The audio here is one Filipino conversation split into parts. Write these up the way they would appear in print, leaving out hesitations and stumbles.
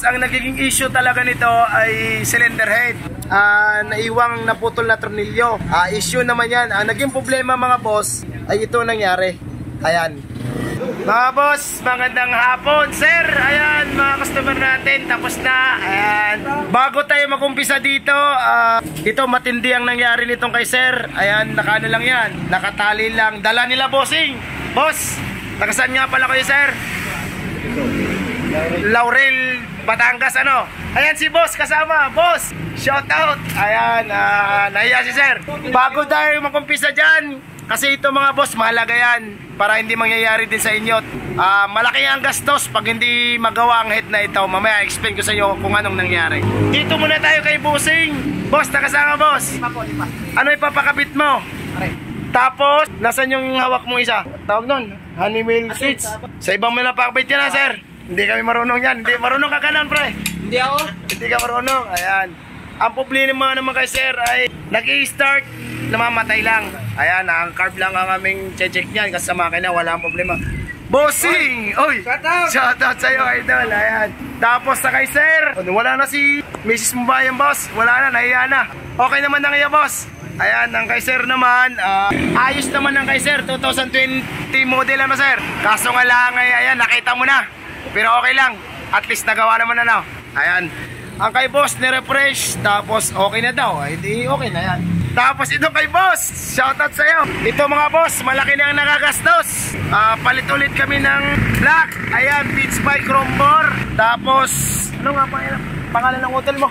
Ang nagiging issue talaga nito ay cylinder head. Naiwang naputol na tornilyo. Issue naman yan. Naging problema mga boss ay ito nangyari. Ayan. Mga boss, magandang hapon sir. Ayan mga customer natin, tapos na. Ayan. Bago tayo mag-umpisa dito, ito matindi ang nangyari nitong kay sir. Ayan, nakano lang yan, nakatali lang. Dala nila bossing. Boss, nakasan nga pala kayo sir? Laurel, Batangas ano. Ayan si boss kasama. Boss, shout out. Ayan, nahiya si sir. Bago tayo mag-umpisa dyan, kasi ito mga boss, mahalaga yan para hindi mangyayari din sa inyo. Malaki ang gastos pag hindi magawa ang head na ito. Mamaya explain ko sa inyo kung anong nangyari. Dito muna tayo kay bossing. Boss, nakasama boss. Lima. Ano ipapakabit mo? Tapos, nasan yung hawak mong isa? Tawag nun, Honeywell seats. Sa ibang mo napakabit yan sir. Hindi kami marunong yan. Hindi marunong ka kanan pre. Hindi ako. Hindi ka marunong. Ayan. Ang problema naman kay sir ay nag-i-start, namamatay lang. Ayan, ang carb lang ang aming check niyan kasi sa makina wala ang problema. Bossing! Oy! Shout out sa'yo, idol. Ayan. Tapos sa kay sir, wala na si Mrs. Mumbayan, boss. Wala na, nahiya na. Okay naman na ngayon, boss. Ayan, ang kay sir naman, ayos naman ang kay sir. 2020 model ano, sir. Kaso nga lang, ayan, nakita mo na. Pero okay lang. At least nagawa naman na. Ayan. Ang kay boss, nirefresh. Tapos okay na daw. Hindi okay na yan. Tapos ito kay boss, shoutout sa'yo. Ito mga boss, malaki na ang nagagastos. Palit ulit kami ng black. Ayan, Beats by Chrome Bore. Tapos, ano nga pangalan ng hotel mo?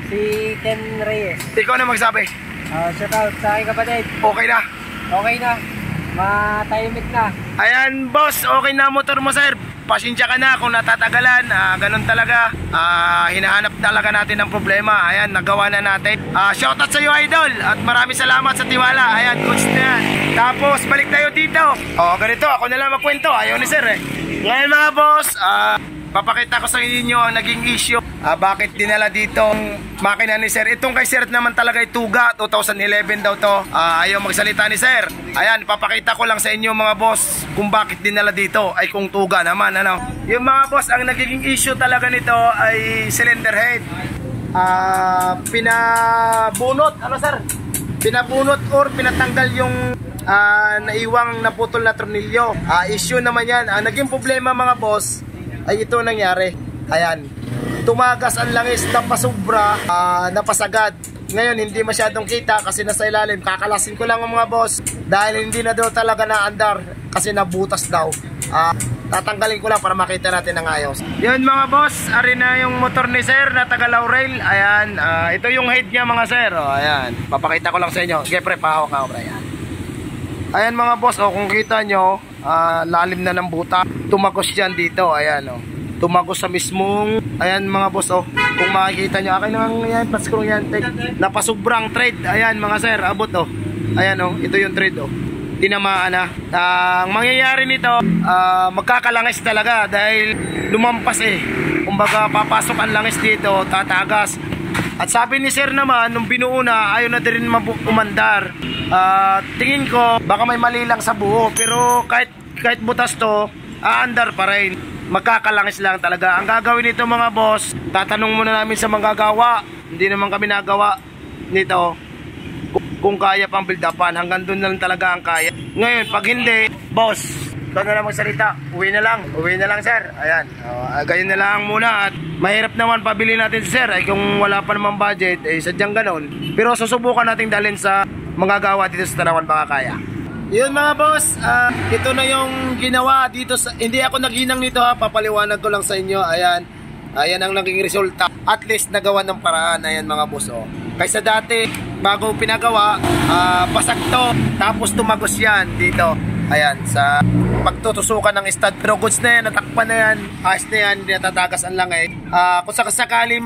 Si Ken Reyes. Ikaw na magsabi. Shoutout sa aking kapatid. Okay na. Okay na. Matahimik na. Ayan boss, okay na motor mo sir. Pasensya ka na kung natatagalan. Ganun talaga. Hinahanap talaga natin ng problema. Ayan, nagawa na natin. Shoutout sa iyo idol. At maraming salamat sa tiwala. Ayan, goods na yan. Tapos balik tayo dito. Ganito, ako na lang magkwento. Ayaw ni sir eh. Ngayon mga boss, papakita ko sa inyo ang naging issue. Bakit dinala ditong makina ni sir. Itong kay sir naman talaga Tuga, 2011 daw to. Ayaw magsalita ni sir. Ayan, papakita ko lang sa inyo mga boss kung bakit dinala dito. Ay kung Tuga naman ano. Yung mga boss, ang nagiging issue talaga nito ay cylinder head. Pinabunot, ano sir? Pinabunot or pinatanggal yung naiwang naputol na tornilyo. Issue naman yan. Naging problema mga boss ay ito nangyari. Ayan, tumagas ang langis, napasubra, napasagad. Ngayon hindi masyadong kita kasi nasa ilalim. Kakalasin ko lang mga boss dahil hindi na daw talaga naandar kasi nabutas daw. Tatanggalin ko lang para makita natin ang ayos. Yun mga boss, ari na yung motor ni sir na taga Laurel. Ayan, ito yung head niya mga sir. Ayan, papakita ko lang sa inyo. Sige pre, pahawak ako pre. Ayan mga boss, kung kita nyo, lalim na ng buta. Tumagos yan dito, ayan tumagos sa mismong, ayan mga boss kung makikita nyo, akin nang yan, paskrong yan, napasubrang thread, ayan mga sir, abot ayan ito yung thread tinamaan na. Ang mangyayari nito, magkakalangis talaga dahil lumampas kumbaga papasok ang langis dito, tatagas. At sabi ni sir naman, nung binuo na, ayaw na din umandar. Tingin ko, baka may mali lang sa buo. Pero kahit butas to, aandar pa rin. Magkakalangis lang talaga. Ang gagawin nito mga boss, tatanong muna namin sa manggagawa. Hindi naman kami nagawa nito. Kung kaya pang build upan, hanggang doon na lang talaga ang kaya. Ngayon, pag hindi, boss, doon na lang magsalita. Uwi na lang sir. Ayan, ganyan na lang muna. At mahirap naman pabili natin sir kung wala pa naman budget, sadyang ganon. Pero susubukan natin dalhin sa manggagawa dito sa Tarawan baka kaya. Yun mga boss, ito na yung ginawa dito hindi ako naghinang nito papaliwanag ko lang sa inyo. Ayan, ayan ang naging resulta. At least nagawa ng paraan. Ayan mga boss kaysa dati, bago pinagawa, basag to, tapos tumagos yan dito. Ayan, sa pagtutusukan ng stud. Pero goods na yan, natakpan na yan, ayos na yan, hindi natatagas ang langit. Kung sakali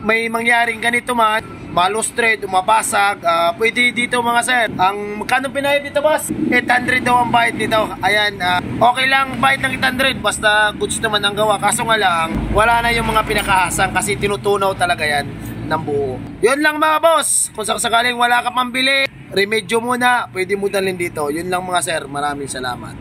may mangyaring ganito man, malustrate, umabasag, pwede dito mga sir. Ang magkano pinayad dito boss? 800 daw ang bayad dito. Ayan, okay lang bayad ng 800 basta goods naman ang gawa. Kaso nga lang, wala na yung mga pinakahasang kasi tinutunaw talaga yan ng buo. Yun lang mga boss. Kung sakaling wala ka pambili, remedyo muna, pwede mo dalhin dito. Yun lang mga sir, maraming salamat.